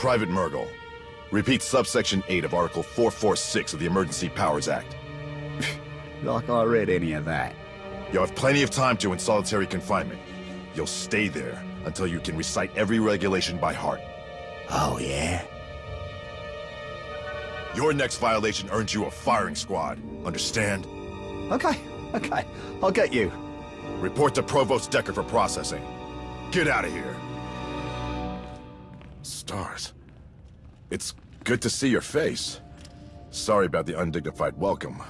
Private Murgle. Repeat subsection 8 of Article 446 of the Emergency Powers Act. Like I read any of that. You'll have plenty of time to in solitary confinement. You'll stay there until you can recite every regulation by heart. Oh, yeah? Your next violation earns you a firing squad. Understand? Okay. I'll get you. Report to Provost Decker for processing. Get out of here. Stars. It's good to see your face. Sorry about the undignified welcome.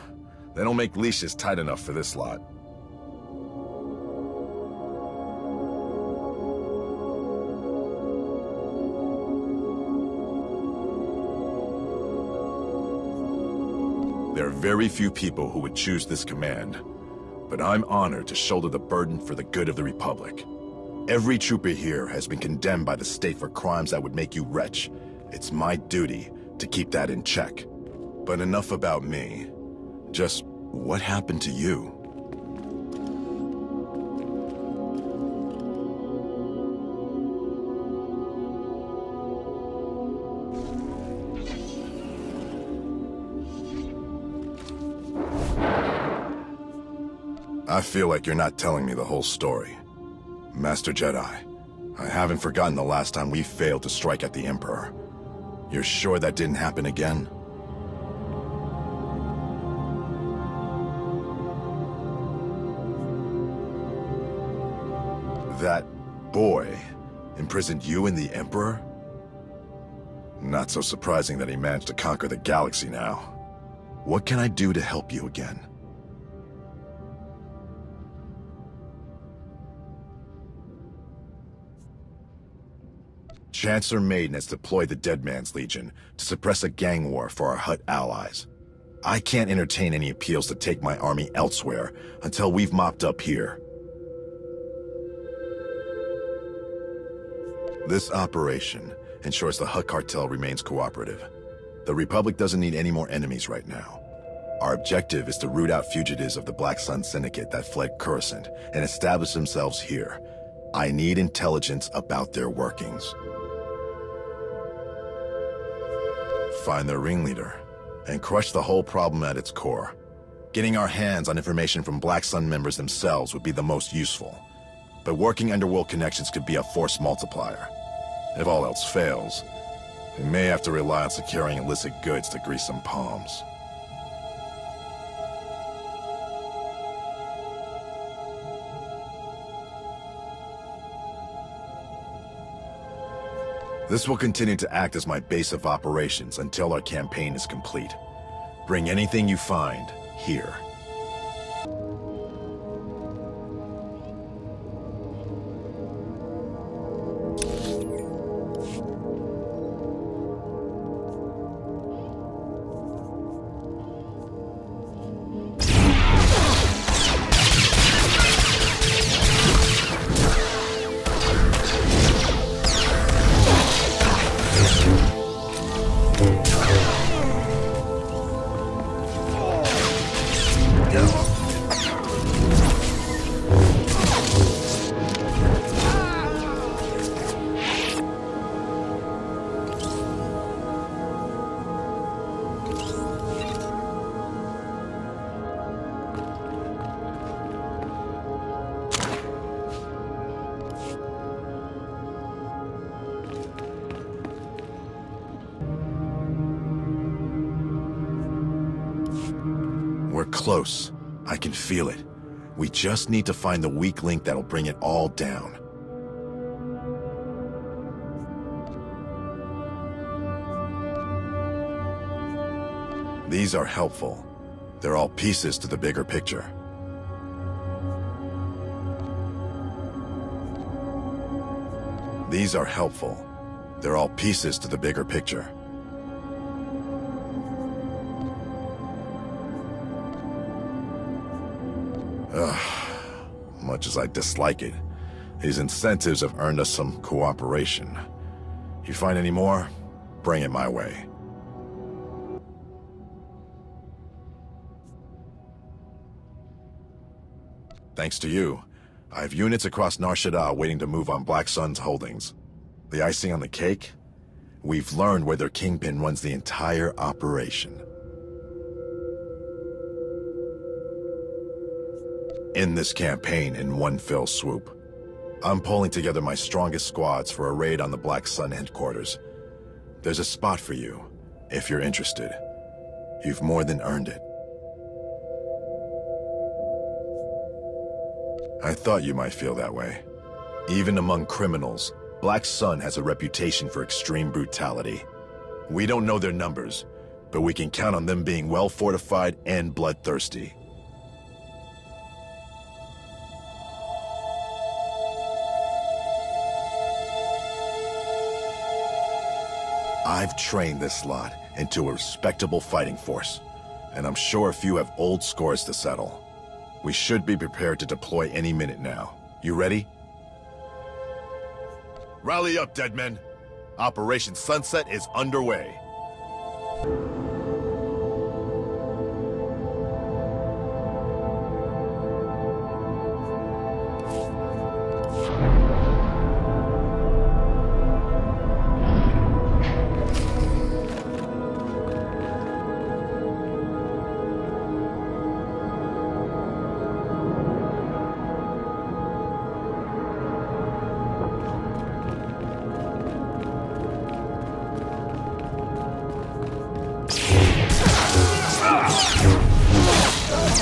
They don't make leashes tight enough for this lot. There are very few people who would choose this command, but I'm honored to shoulder the burden for the good of the Republic. Every trooper here has been condemned by the state for crimes that would make you retch. It's my duty to keep that in check. But enough about me. Just what happened to you? I feel like you're not telling me the whole story. Master Jedi, I haven't forgotten the last time we failed to strike at the Emperor. You're sure that didn't happen again? That boy imprisoned you and the Emperor? Not so surprising that he managed to conquer the galaxy now. What can I do to help you again? Chancellor Maiden has deployed the Dead Man's Legion to suppress a gang war for our Hutt allies. I can't entertain any appeals to take my army elsewhere until we've mopped up here. This operation ensures the Hutt cartel remains cooperative. The Republic doesn't need any more enemies right now. Our objective is to root out fugitives of the Black Sun Syndicate that fled Coruscant and establish themselves here. I need intelligence about their workings. Find their ringleader, and crush the whole problem at its core. Getting our hands on information from Black Sun members themselves would be the most useful, but working underworld connections could be a force multiplier. If all else fails, we may have to rely on securing illicit goods to grease some palms. This will continue to act as my base of operations until our campaign is complete. Bring anything you find here. We're close. I can feel it. We just need to find the weak link that'll bring it all down. These are helpful. They're all pieces to the bigger picture. These are helpful. They're all pieces to the bigger picture. Much as I dislike it, these incentives have earned us some cooperation. You find any more, bring it my way. Thanks to you, I have units across Nar Shaddaa waiting to move on Black Sun's holdings. The icing on the cake? We've learned where their kingpin runs the entire operation. In this campaign in one fell swoop, I'm pulling together my strongest squads for a raid on the Black Sun headquarters. There's a spot for you, if you're interested. You've more than earned it. I thought you might feel that way. Even among criminals, Black Sun has a reputation for extreme brutality. We don't know their numbers, but we can count on them being well fortified and bloodthirsty. I've trained this lot into a respectable fighting force, and I'm sure a few have old scores to settle. We should be prepared to deploy any minute now. You ready? Rally up, dead men. Operation Sunset is underway.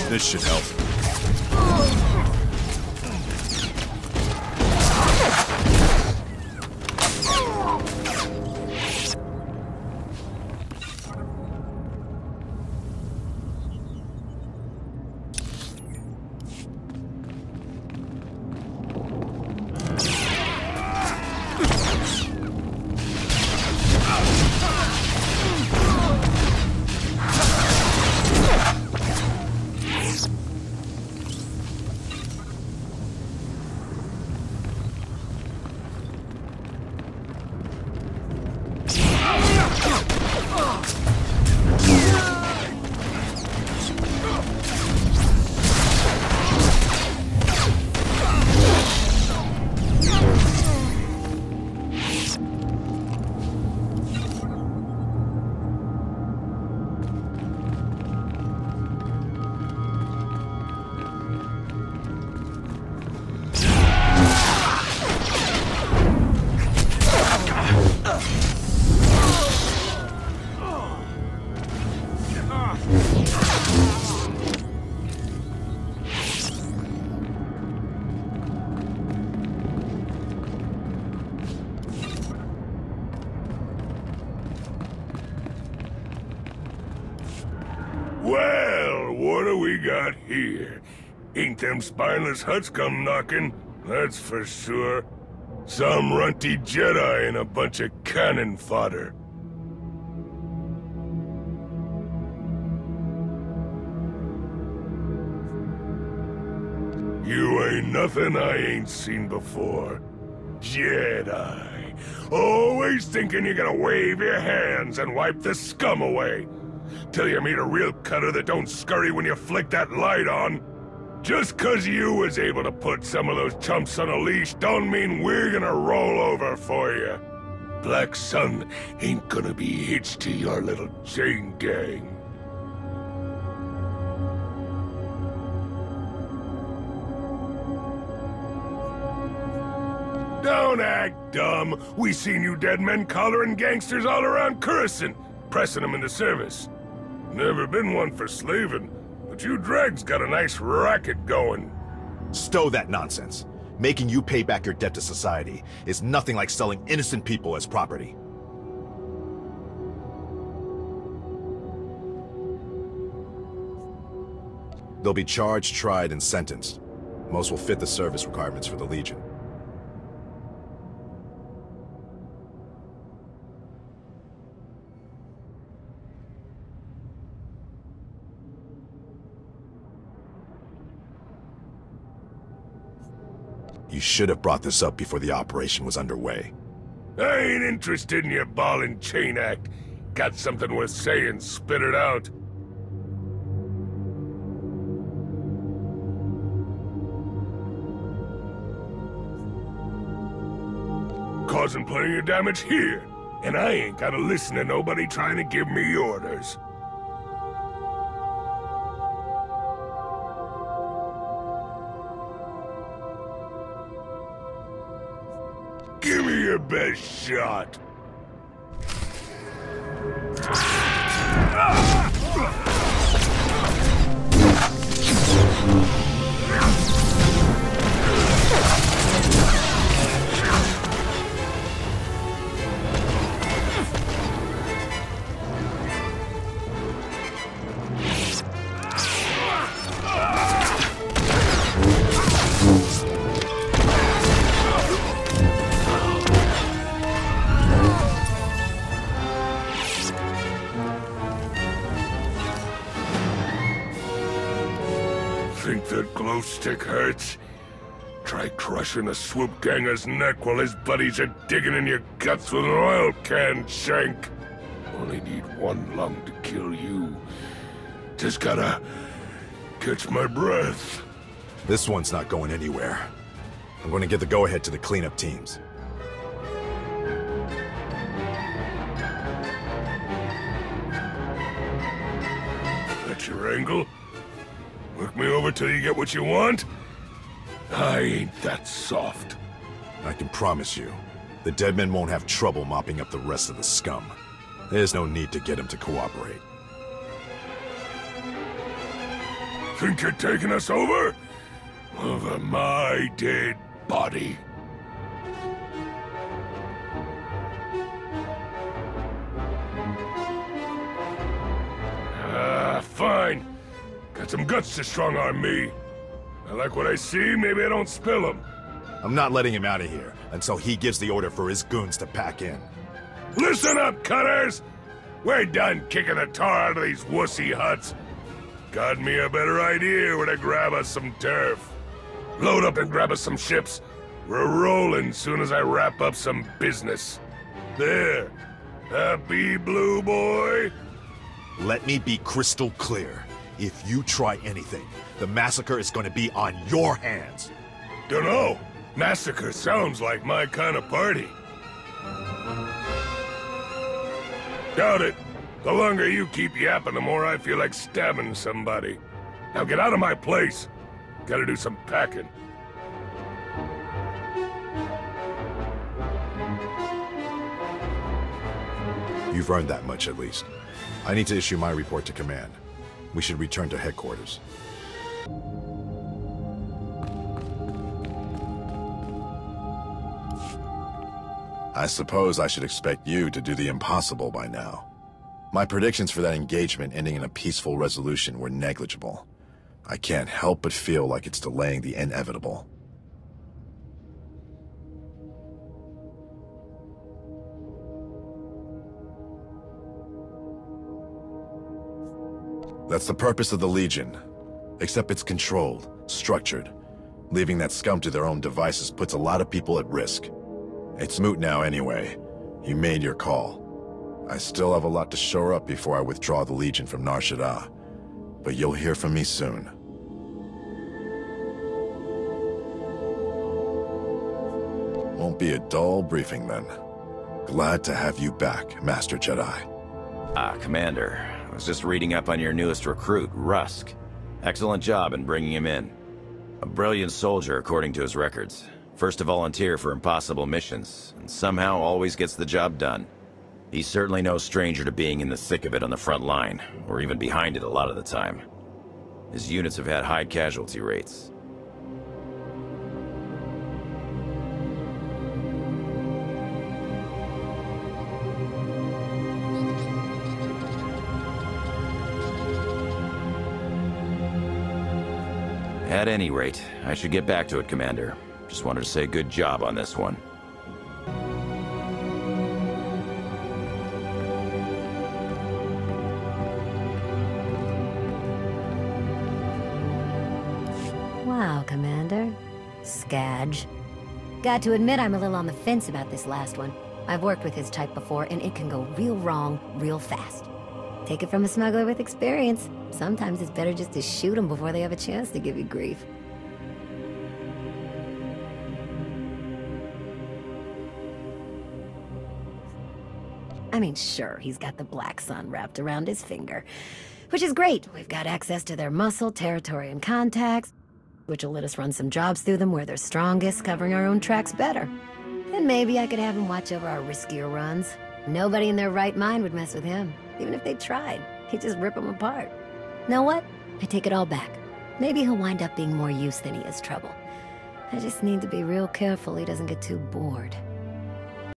This should help. Well, what do we got here? Ain't them spineless huts come knocking, that's for sure. Some runty Jedi and a bunch of cannon fodder. You ain't nothing I ain't seen before. Jedi. Always thinking you're gonna wave your hands and wipe the scum away. Till you meet a real cutter that don't scurry when you flick that light on. Just 'cause you was able to put some of those chumps on a leash don't mean we're gonna roll over for you. Black Sun ain't gonna be hitched to your little chain gang. Don't act dumb. We seen you dead men collaring gangsters all around Coruscant, pressing them into service. Never been one for slaving, but you dregs got a nice racket going. Stow that nonsense. Making you pay back your debt to society is nothing like selling innocent people as property. They'll be charged, tried, and sentenced. Most will fit the service requirements for the Legion. You should have brought this up before the operation was underway. I ain't interested in your ball and chain act. Got something worth saying, spit it out. Causing plenty of damage here. And I ain't gotta listen to nobody trying to give me orders. Give me your best shot. Think that glow stick hurts? Try crushing a swoop ganger's neck while his buddies are digging in your guts with an oil can shank. Only need one lung to kill you. Just gotta catch my breath. This one's not going anywhere. I'm going to get the go-ahead to the cleanup teams. That's your angle? Work me over till you get what you want? I ain't that soft. I can promise you, the dead men won't have trouble mopping up the rest of the scum. There's no need to get him to cooperate. Think you're taking us over? Over my dead body. Fine. Got some guts to strong-arm me. I like what I see, maybe I don't spill them. I'm not letting him out of here until he gives the order for his goons to pack in. Listen up, cutters! We're done kicking the tar out of these wussy huts. Got me a better idea where to grab us some turf. Load up and grab us some ships. We're rolling soon as I wrap up some business. There. Happy, blue boy? Let me be crystal clear. If you try anything, the massacre is going to be on your hands. Dunno. Massacre sounds like my kind of party. Doubt it. The longer you keep yapping, the more I feel like stabbing somebody. Now get out of my place. Gotta do some packing. You've earned that much, at least. I need to issue my report to command. We should return to headquarters. I suppose I should expect you to do the impossible by now. My predictions for that engagement ending in a peaceful resolution were negligible. I can't help but feel like it's delaying the inevitable. That's the purpose of the Legion. Except it's controlled, structured. Leaving that scum to their own devices puts a lot of people at risk. It's moot now anyway. You made your call. I still have a lot to shore up before I withdraw the Legion from Nar Shaddaa. But you'll hear from me soon. Won't be a dull briefing then. Glad to have you back, Master Jedi. Commander. I was just reading up on your newest recruit, Rusk. Excellent job in bringing him in. A brilliant soldier, according to his records. First to volunteer for impossible missions, and somehow always gets the job done. He's certainly no stranger to being in the thick of it on the front line, or even behind it a lot of the time. His units have had high casualty rates. At any rate, I should get back to it, Commander. Just wanted to say good job on this one. Wow, Commander. Skadge. Got to admit I'm a little on the fence about this last one. I've worked with his type before, and it can go real wrong real fast. Take it from a smuggler with experience. Sometimes it's better just to shoot them before they have a chance to give you grief. I mean, sure, he's got the Black Sun wrapped around his finger, which is great. We've got access to their muscle, territory, and contacts, which will let us run some jobs through them where they're strongest, covering our own tracks better. And maybe I could have him watch over our riskier runs. Nobody in their right mind would mess with him, even if they tried. He'd just rip them apart. Know what? I take it all back. Maybe he'll wind up being more use than he is trouble. I just need to be real careful he doesn't get too bored.